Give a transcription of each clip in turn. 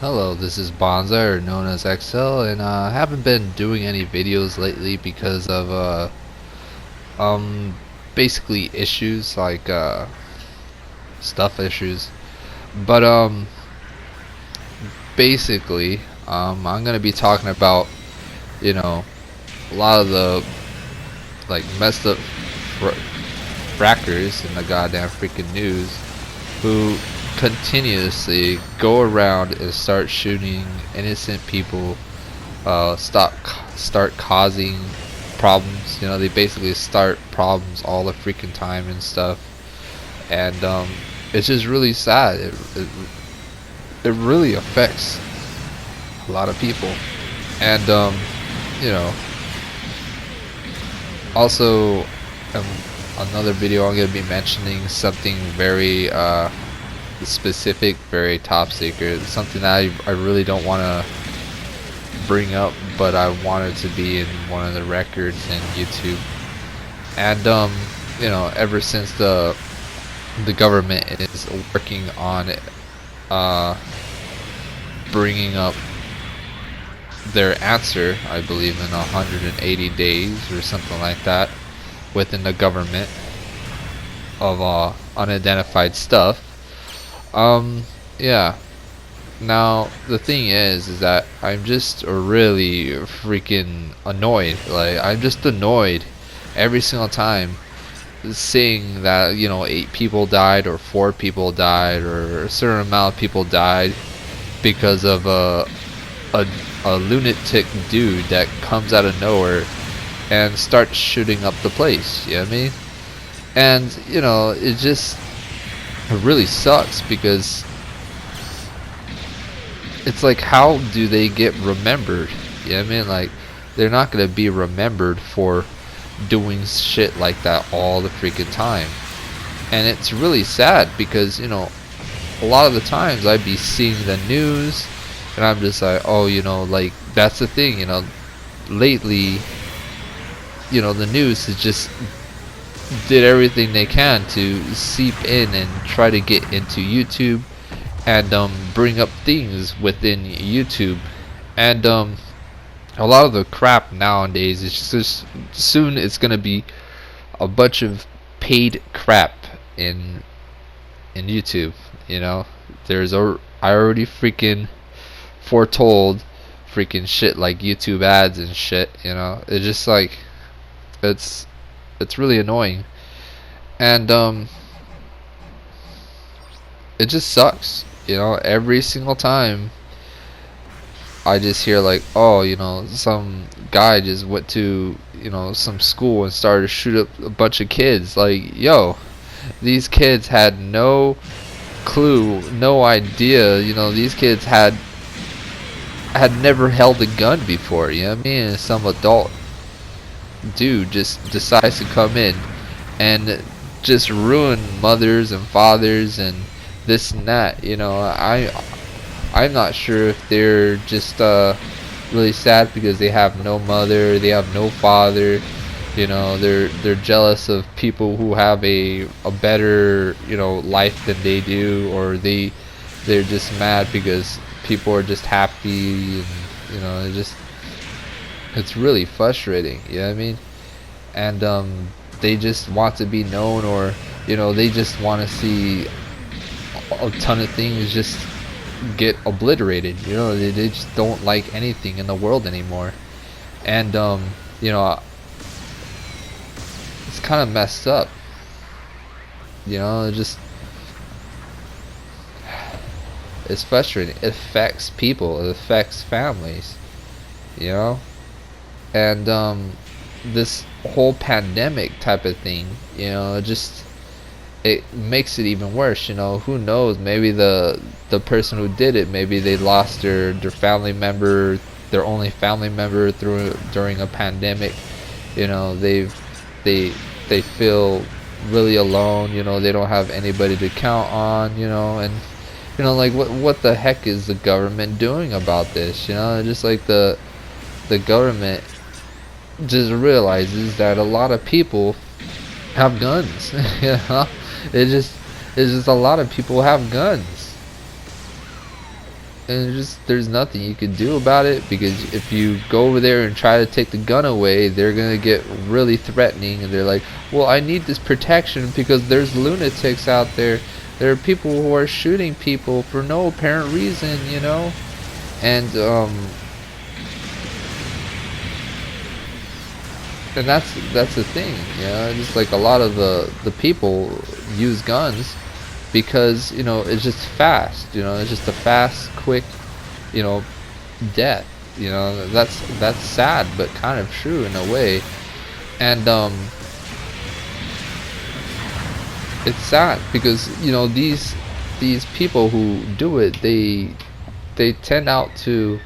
Hello, this is Bonza, or known as XL, and I haven't been doing any videos lately because of um basically issues like stuff issues. But basically I'm gonna be talking about you know a lot of the like messed up frackers in the goddamn freaking news who continuously go around and start shooting innocent people, start causing problems. They basically start problems all the freaking time and stuff, and it's just really sad. It really affects a lot of people, and you know, also another video I'm gonna be mentioning something very specific, very top secret, something that I really don't want to bring up, but I wanted to be in one of the records in YouTube. And ever since the government is working on uh, bringing up their answer, I believe in 180 days or something like that, within the government of unidentified stuff. Yeah. Now the thing is that I'm just really freaking annoyed. Like, I'm just annoyed every single time seeing that 8 people died or 4 people died or a certain amount of people died because of a a lunatic dude that comes out of nowhere and starts shooting up the place. You know what I mean? And it just really sucks because it's like, how do they get remembered? You know what I mean? Like, they're not gonna be remembered for doing shit like that all the freaking time. And it's really sad because a lot of the times I'd be seeing the news and I'm just like, oh, like, that's the thing. Lately, the news has just did everything they can to seep in and try to get into YouTube and bring up things within YouTube. And a lot of the crap nowadays is just soon it's gonna be a bunch of paid crap in YouTube. I already freaking foretold freaking shit like YouTube ads and shit. It's just like, it's really annoying, and it just sucks. Every single time I just hear like, oh, some guy just went to some school and started to shoot up a bunch of kids. Like, yo, these kids had no clue, no idea. These kids had never held a gun before. You know what I mean? And some adult dude just decides to come in and just ruin mothers and fathers and this and that. I'm not sure if they're just really sad because they have no mother, they have no father. They're jealous of people who have a better life than they do, or they're just mad because people are just happy, and it's really frustrating. You know what I mean? And they just want to be known, or they just want to see a ton of things just get obliterated. They just don't like anything in the world anymore. And it's kind of messed up. It just, it's frustrating. It affects people, it affects families, and this whole pandemic type of thing, it makes it even worse. Who knows, maybe the person who did it, maybe they lost their family member, their only family member during a pandemic. They feel really alone. They don't have anybody to count on. And like, what the heck is the government doing about this? Just like the government just realizes that a lot of people have guns. It's just a lot of people have guns. and there's nothing you can do about it, because if you go over there and try to take the gun away, they're gonna get really threatening, and they're like, well, I need this protection because there's lunatics out there. There are people who are shooting people for no apparent reason, you know. And that's the thing, you know. Just like a lot of the people use guns because, you know, it's just fast, you know. It's just a fast, quick, you know, death, you know. That's sad but kind of true in a way. And it's sad because, you know, these people who do it, they tend out to,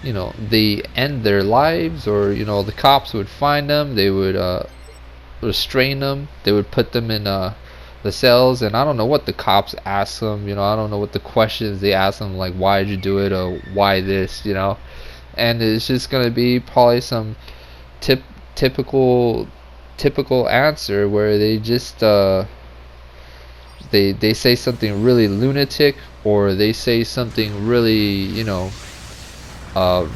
you know, they end their lives, or, you know, the cops would find them, they would restrain them, they would put them in the cells, and I don't know what the cops ask them, you know. I don't know what the questions they ask them, like, why did you do it, or why this, you know. And it's just gonna be probably some typical answer where they just they say something really lunatic, or they say something really, you know,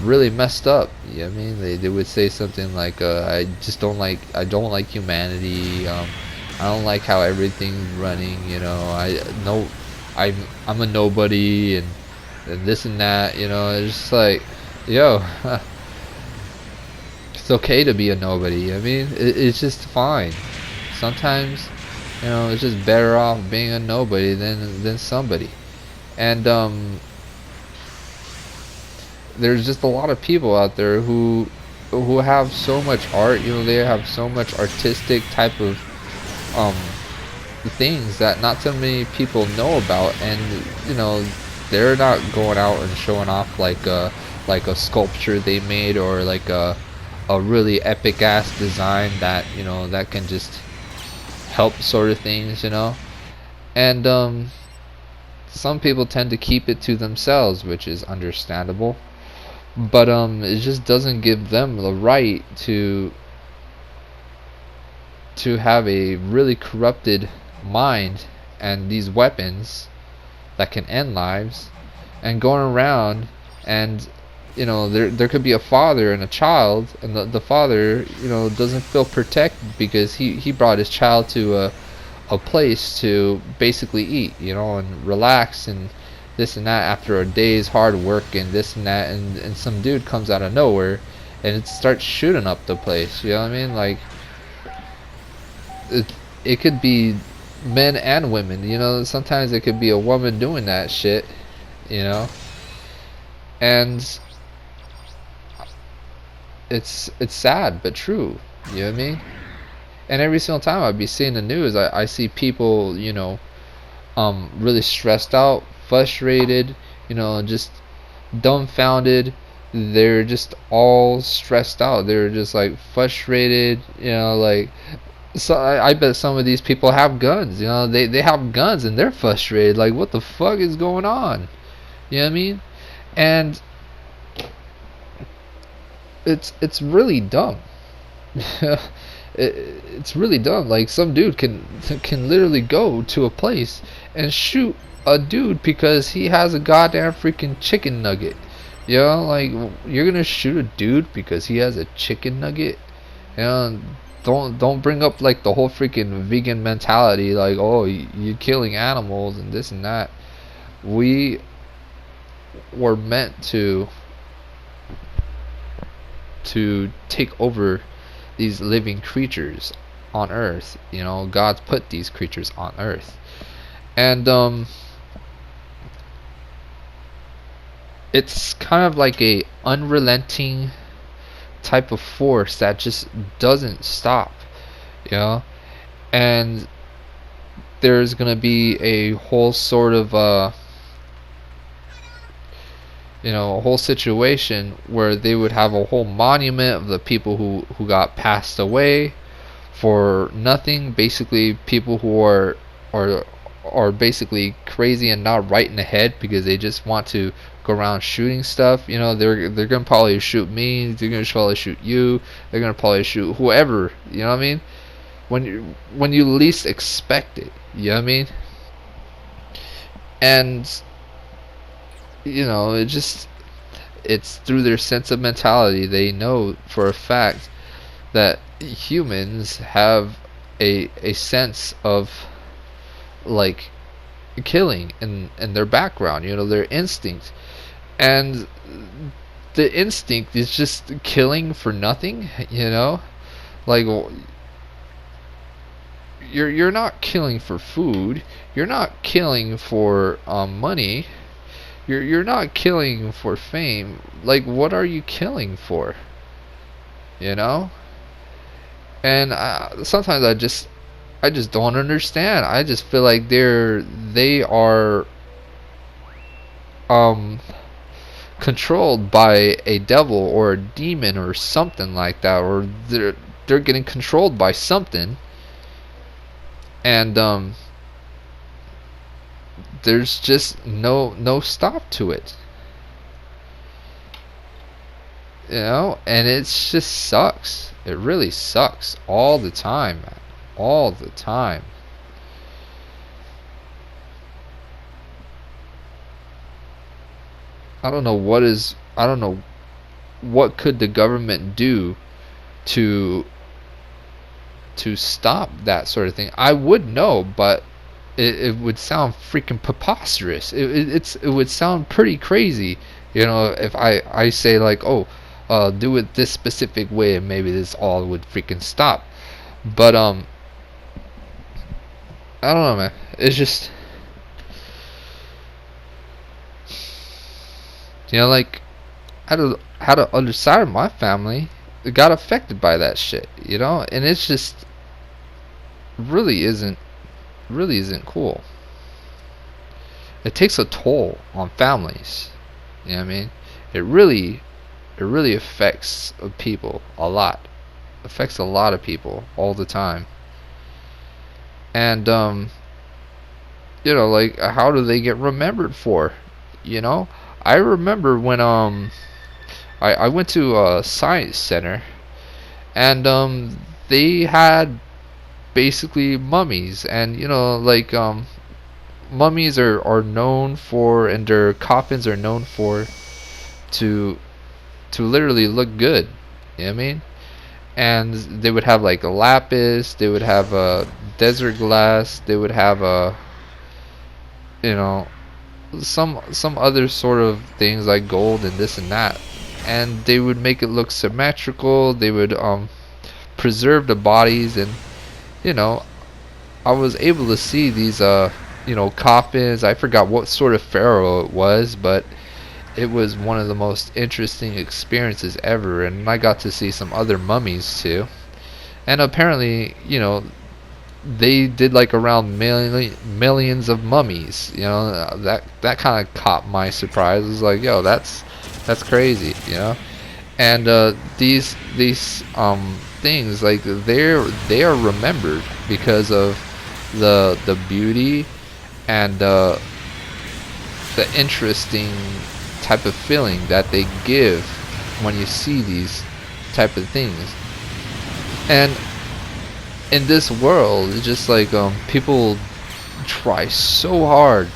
really messed up. You know what I mean? They would say something like, I don't like humanity. I don't like how everything's running. You know, I'm a nobody, and this and that. You know, it's just like, yo, it's okay to be a nobody. I mean, it's just fine. Sometimes, you know, it's just better off being a nobody than somebody. And there's just a lot of people out there who have so much art, you know. They have so much artistic type of things that not so many people know about, and, you know, they're not going out and showing off like a sculpture they made, or like a really epic ass design that, you know, that can just help sort of things, you know. And some people tend to keep it to themselves, which is understandable. But it just doesn't give them the right to have a really corrupted mind and these weapons that can end lives, and going around, and, you know, there could be a father and a child, and the father, you know, doesn't feel protected because he brought his child to a place to basically eat, you know, and relax, and this and that after a day's hard work, and this and that, and some dude comes out of nowhere and it starts shooting up the place. You know what I mean? Like, it could be men and women, you know. Sometimes it could be a woman doing that shit, you know. And it's sad but true, you know what I mean. And every single time I'd be seeing the news, I see people, you know, really stressed out, frustrated, you know, just dumbfounded. They're just all stressed out. They're just like frustrated, you know, like. So I bet some of these people have guns, you know. They have guns and they're frustrated, like, what the fuck is going on, you know what I mean. And it's really dumb. It's really dumb. Like, some dude can literally go to a place and shoot a dude because he has a goddamn freaking chicken nugget. You know, like, you're gonna shoot a dude because he has a chicken nugget? You know, don't bring up like the whole freaking vegan mentality, like, oh, you're killing animals and this and that. We were meant to take over these living creatures on earth, you know. God's put these creatures on earth, and it's kind of like a unrelenting type of force that just doesn't stop, you know. And there's gonna be a whole sort of you know, a whole situation where they would have a whole monument of the people who got passed away for nothing. Basically, people who are basically crazy and not right in the head because they just want to go around shooting stuff. You know, they're gonna probably shoot me. They're gonna probably shoot you. They're gonna probably shoot whoever. You know what I mean? When you least expect it. You know what I mean? And it just, it's through their sense of mentality. They know for a fact that humans have a sense of, like, killing in their background, their instinct. And the instinct is just killing for nothing, like, you're not killing for food, you're not killing for money, you're not killing for fame. Like, what are you killing for? you know and sometimes I just don't understand. I just feel like they are um controlled by a devil or a demon or something like that, or they're getting controlled by something. And there's just no stop to it. And it just sucks. It really sucks all the time, man. All the time. I don't know what could the government do to stop that sort of thing. I would know, but it would sound freaking preposterous. It would sound pretty crazy, if I say, like, oh, do it this specific way, and maybe this all would freaking stop. But I don't know, man. It's just, like, had a other side of my family got affected by that shit, and it's just really isn't cool. It takes a toll on families. You know what I mean? It really affects people a lot. Affects a lot of people all the time. And like, how do they get remembered for? I remember when I went to a science center, and they had basically mummies. And like, mummies are known for, and their coffins are known for, to literally look good. You know what I mean? And they would have, like, a lapis, they would have a desert glass, they would have a, you know some other sort of things like gold and this and that, and they would make it look symmetrical. They would preserve the bodies. And you know I was able to see these coffins. I forgot what sort of pharaoh it was, but it was one of the most interesting experiences ever. And I got to see some other mummies too. And apparently, they did like around millions of mummies. That kind of caught my surprise. It was like, yo, that's crazy. And these things, like, they are remembered because of the beauty and the interesting type of feeling that they give when you see these type of things. And in this world, it's just like, people try so hard,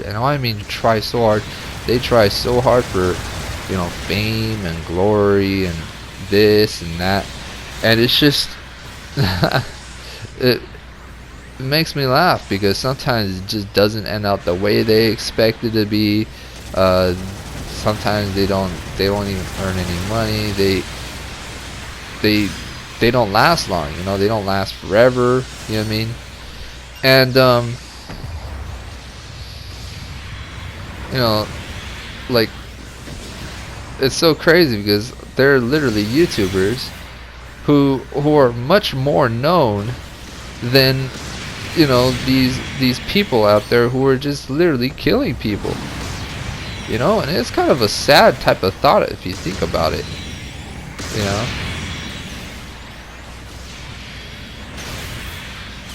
and I mean try so hard. They try so hard for fame and glory and this and that, and it's just it makes me laugh because sometimes it just doesn't end up the way they expect it to be. Sometimes they don't even earn any money. They don't last long. They don't last forever. You know what I mean? And like, it's so crazy because they're literally YouTubers who are much more known than these people out there who are just literally killing people. And it's kind of a sad type of thought if you think about it.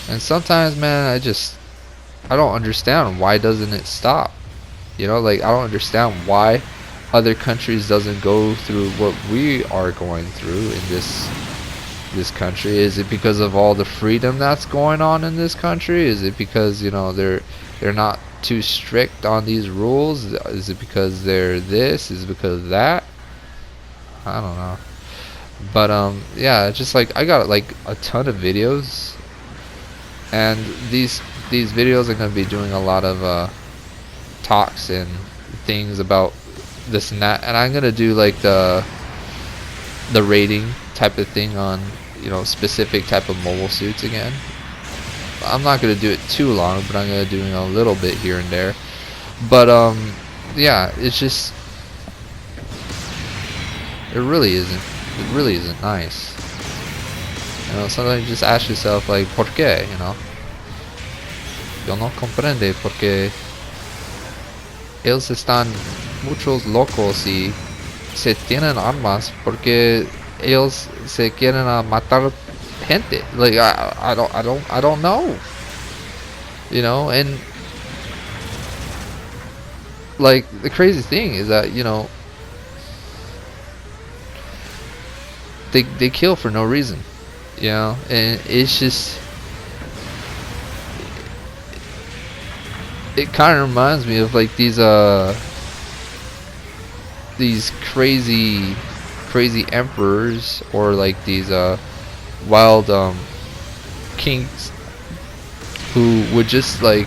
And sometimes, man, I don't understand why doesn't it stop. Like, I don't understand why other countries doesn't go through what we are going through in this country. Is it because of all the freedom that's going on in this country? Is it because they're they're not too strict on these rules? Is it because they're this? Is it because of that? I don't know. But yeah, it's just like I got like a ton of videos, and these videos are gonna be doing a lot of talks and things about this and that, and I'm gonna do like the rating type of thing on, you know, specific type of mobile suits again. I'm not gonna do it too long, but I'm gonna do a little bit here and there. But yeah, it's just, it really isn't nice. You know, sometimes you just ask yourself like, ¿por qué? You know, yo no comprende porque ellos están muchos locos y se tienen armas porque ellos se quieren matar gente. Like I don't know. You know, and like the crazy thing is that, you know, they kill for no reason. You know, and it's just, it kind of reminds me of like these crazy emperors, or like these wild kings who would just like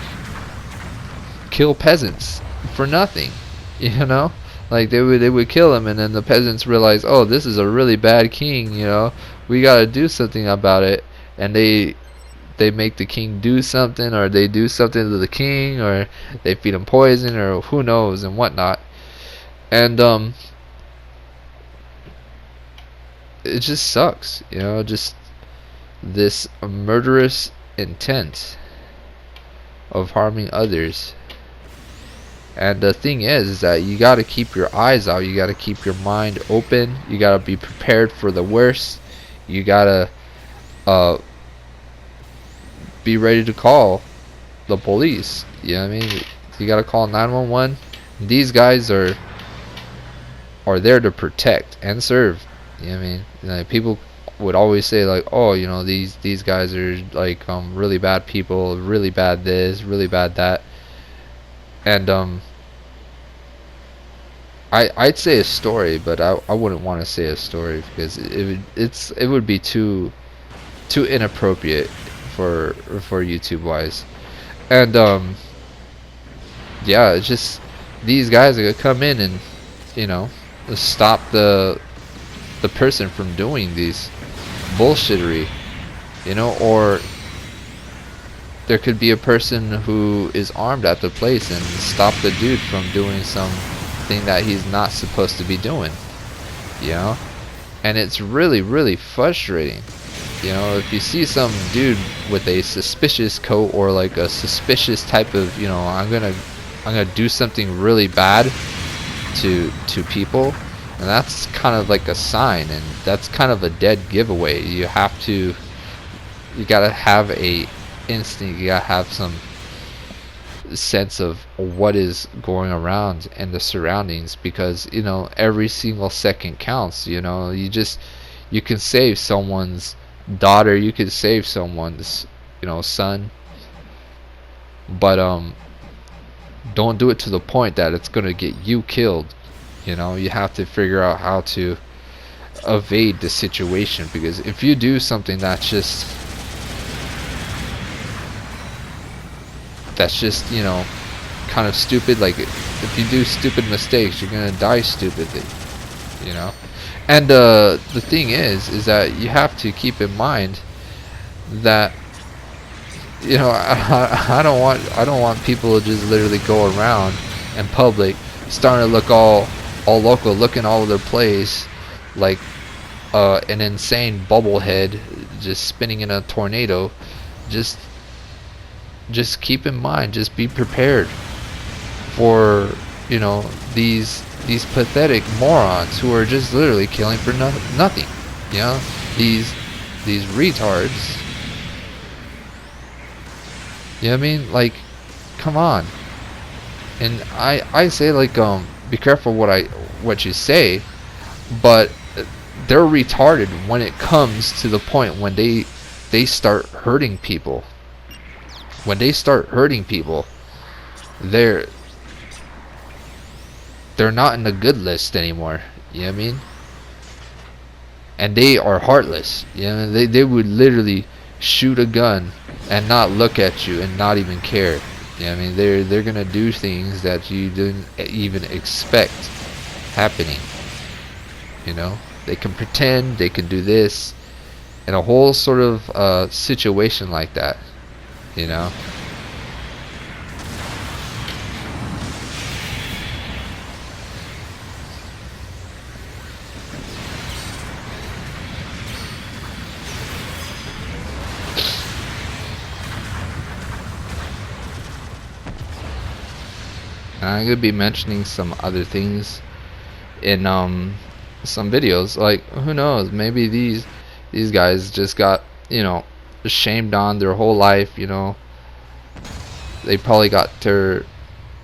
kill peasants for nothing, you know. Like they would kill them, and then the peasants realize, oh, this is a really bad king, you know, we gotta do something about it. And they make the king do something, or they do something to the king, or they feed him poison, or who knows and whatnot. And it just sucks, you know, just this murderous intent of harming others. And the thing is that you got to keep your eyes out, you got to keep your mind open, you got to be prepared for the worst, you got to be ready to call the police. You know what I mean? You got to call 911. These guys are there to protect and serve. You know what I mean? Like, people would always say like, oh, you know, these guys are like really bad people, really bad this, really bad that. And I'd say a story, but I wouldn't want to say a story because it would be too inappropriate for YouTube wise. And yeah, it's just, these guys are gonna come in and, you know, stop the person from doing these bullshittery, you know. Or there could be a person who is armed at the place and stop the dude from doing something that he's not supposed to be doing, you know. And it's really frustrating, you know, if you see some dude with a suspicious coat, or like a suspicious type of, you know, I'm gonna do something really bad to people, and that's kind of like a sign, and that's kind of a dead giveaway. You gotta have a instinct, you gotta have some sense of what is going around and the surroundings, because, you know, every single second counts. You know, you can save someone's daughter, you could save someone's, you know, son, but don't do it to the point that it's gonna get you killed. You know, you have to figure out how to evade the situation, because if you do something that's just, you know, kind of stupid, like if you do stupid mistakes, you're gonna die stupidly, you know. And the thing is that you have to keep in mind that, you know, I don't want people to just literally go around in public starting to look all local, looking all over their place like an insane bubblehead just spinning in a tornado. Just keep in mind, just be prepared for, you know, these pathetic morons who are just literally killing for nothing. You know, these retards. You know what I mean? Like, come on. And I say, like, be careful what you say, but they're retarded when it comes to the point when they start hurting people. When they start hurting people, they're they're not in the good list anymore. You know what I mean? And they are heartless. You know, they would literally shoot a gun and not look at you and not even care. You know what I mean? They're gonna do things that you didn't even expect happening. You know, they can pretend, they can do this, in a whole sort of situation like that. You know. And I'm gonna be mentioning some other things in some videos. Like, who knows? Maybe these guys just got, you know, shamed on their whole life. You know, they probably got their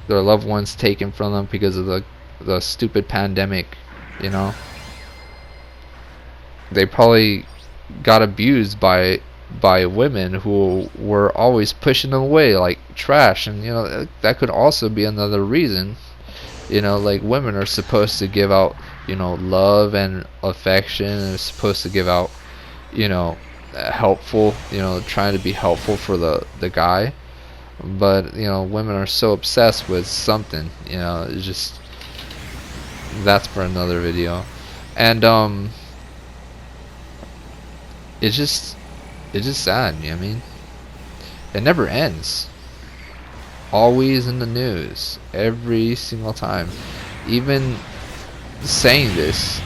loved ones taken from them because of the stupid pandemic. You know, they probably got abused by women who were always pushing them away like trash. And you know, that could also be another reason. You know, like, women are supposed to give out, you know, love and affection, and they're supposed to give out, you know, helpful, you know, trying to be helpful for the guy. But you know, women are so obsessed with something. You know, it's just, that's for another video. And it's just sad. You know what I mean? It never ends. Always in the news, every single time. Even saying this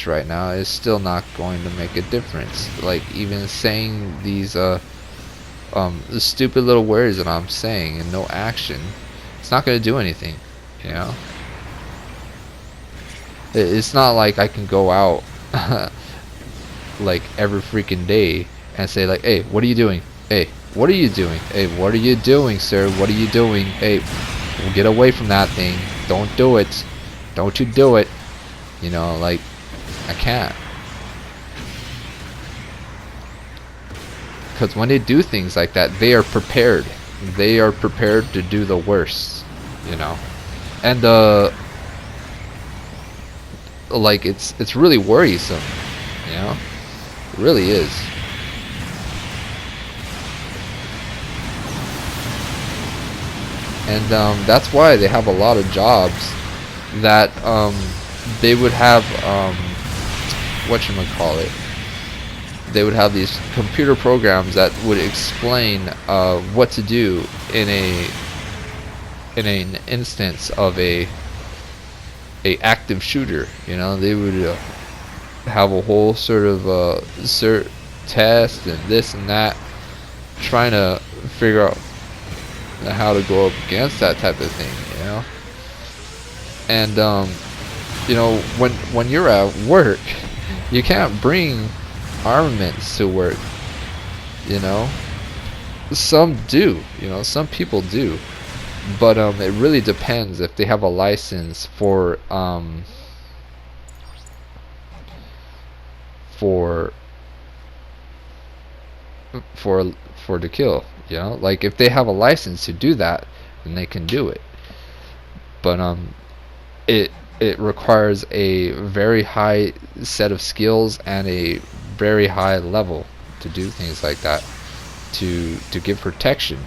right now is still not going to make a difference. Like, even saying these the stupid little words that I'm saying and no action, it's not going to do anything. You know, it's not like I can go out like every freaking day and say like, hey, what are you doing? Hey, what are you doing? Hey, what are you doing, sir? What are you doing? Hey, get away from that thing. Don't do it. Don't you do it. You know, like, I can't. Because when they do things like that, they are prepared. They are prepared to do the worst. You know? And, like, it's really worrisome. You know? It really is. And that's why they have a lot of jobs that they would have, whatchamacallit, they would have these computer programs that would explain what to do in an instance of a active shooter. You know, they would have a whole sort of cert test and this and that, trying to figure out how to go up against that type of thing, you know. And you know, when you're at work, you can't bring armaments to work. You know, some do. You know, some people do, but it really depends if they have a license for to kill. You know, like, if they have a license to do that, then they can do it. But it requires a very high set of skills and a very high level to do things like that, to give protection.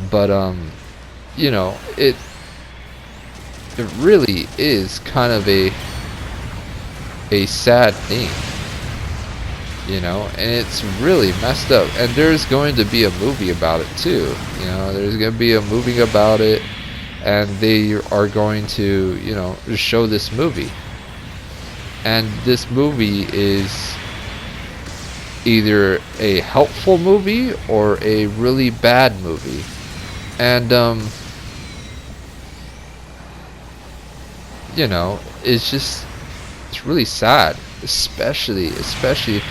But you know, it really is kind of a sad thing. You know, and it's really messed up. And there's going to be a movie about it too. You know, there's going to be a movie about it, and they are going to, you know, show this movie. And this movie is either a helpful movie or a really bad movie. And you know, it's really sad. Especially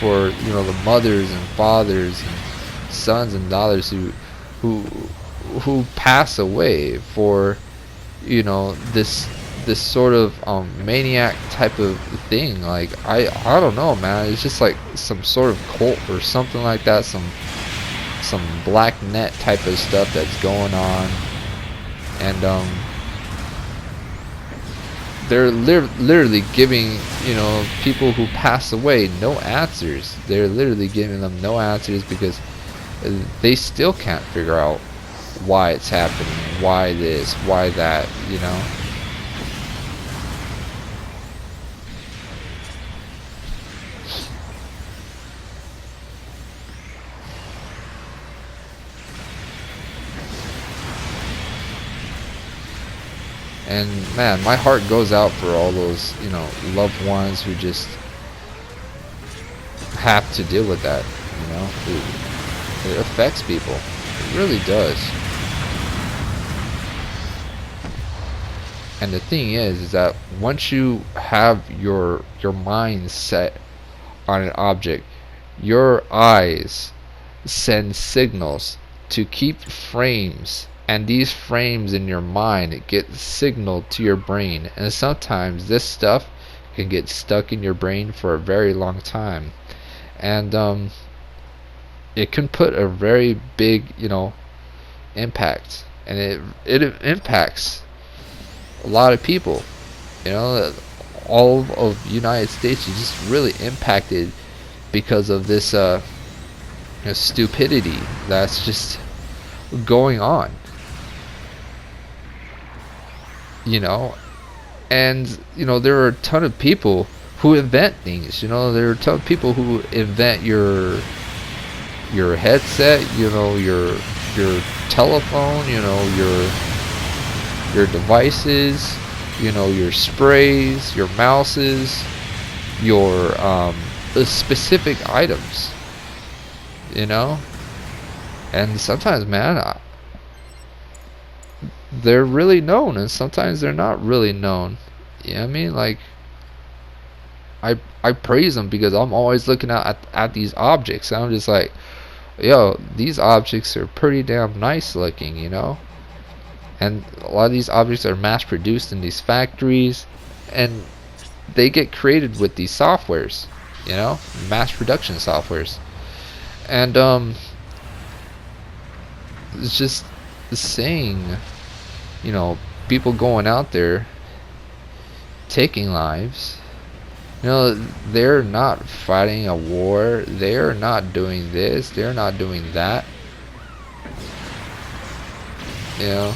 for, you know, the mothers and fathers and sons and daughters who pass away for, you know, this sort of maniac type of thing. Like, I don't know, man. It's just like some sort of cult or something like that. some black net type of stuff that's going on, and they're literally giving, you know, people who pass away no answers. They're literally giving them no answers because they still can't figure out why it's happening, why this, why that, you know. And man, my heart goes out for all those, you know, loved ones who just have to deal with that, you know. It affects people. It really does. And the thing is that once you have your mind set on an object, your eyes send signals to keep frames, and these frames in your mind get signaled to your brain, and sometimes this stuff can get stuck in your brain for a very long time, and it can put a very big, you know, impact, and it impacts a lot of people, you know. All of the United States is just really impacted because of this you know, stupidity that's just going on, you know. And you know, there are a ton of people who invent things, you know. There are a ton of people who invent your headset, you know, your telephone, you know, your devices, you know, your sprays, your mouses, your specific items, you know. And sometimes, man, they're really known, and sometimes they're not really known. You know what I mean? Like, I praise them because I'm always looking at these objects, and I'm just like, yo, these objects are pretty damn nice looking, you know. And a lot of these objects are mass produced in these factories, and they get created with these softwares, you know, mass production softwares. And it's just saying, you know, people going out there taking lives, you know, they're not fighting a war, they're not doing this, they're not doing that, you know.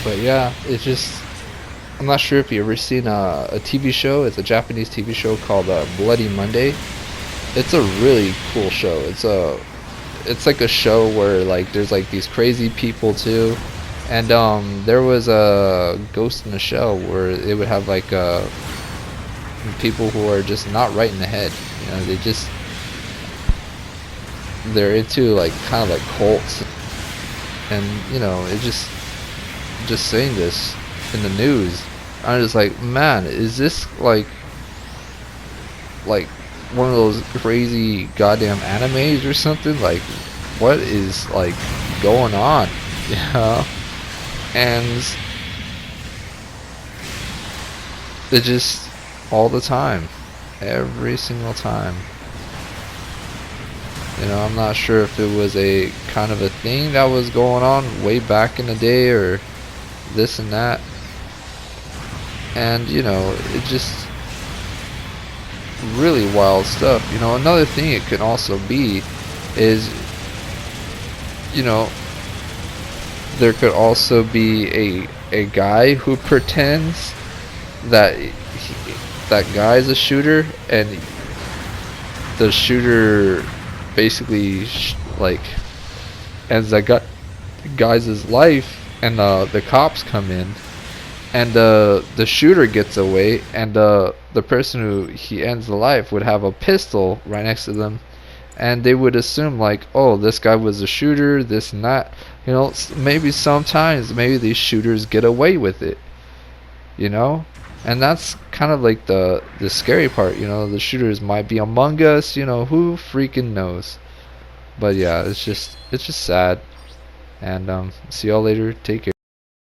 But yeah, it's just, I'm not sure if you ever seen a TV show. It's a Japanese TV show called Bloody Monday. It's a really cool show. It's like a show where like there's like these crazy people too, and there was a Ghost in the Shell where they would have like people who are just not right in the head. You know, they're into like kind of like cults, and you know, it just saying this in the news, I'm just like, man, is this like one of those crazy goddamn animes or something? Like, what is like going on? You know? And it just all the time, every single time. You know, I'm not sure if it was a kind of a thing that was going on way back in the day or this and that. And you know, it just really wild stuff. You know, another thing it could also be is, you know, there could also be a guy who pretends that that guy's a shooter, and the shooter basically like ends that guy's life, and the cops come in, and the shooter gets away, and the person who he ends the life would have a pistol right next to them, and they would assume like, oh, this guy was a shooter, this and that. You know, maybe sometimes maybe these shooters get away with it, you know. And that's kind of like the scary part, you know. The shooters might be among us, you know, who freaking knows. But yeah, it's just sad. And see y'all later, take care.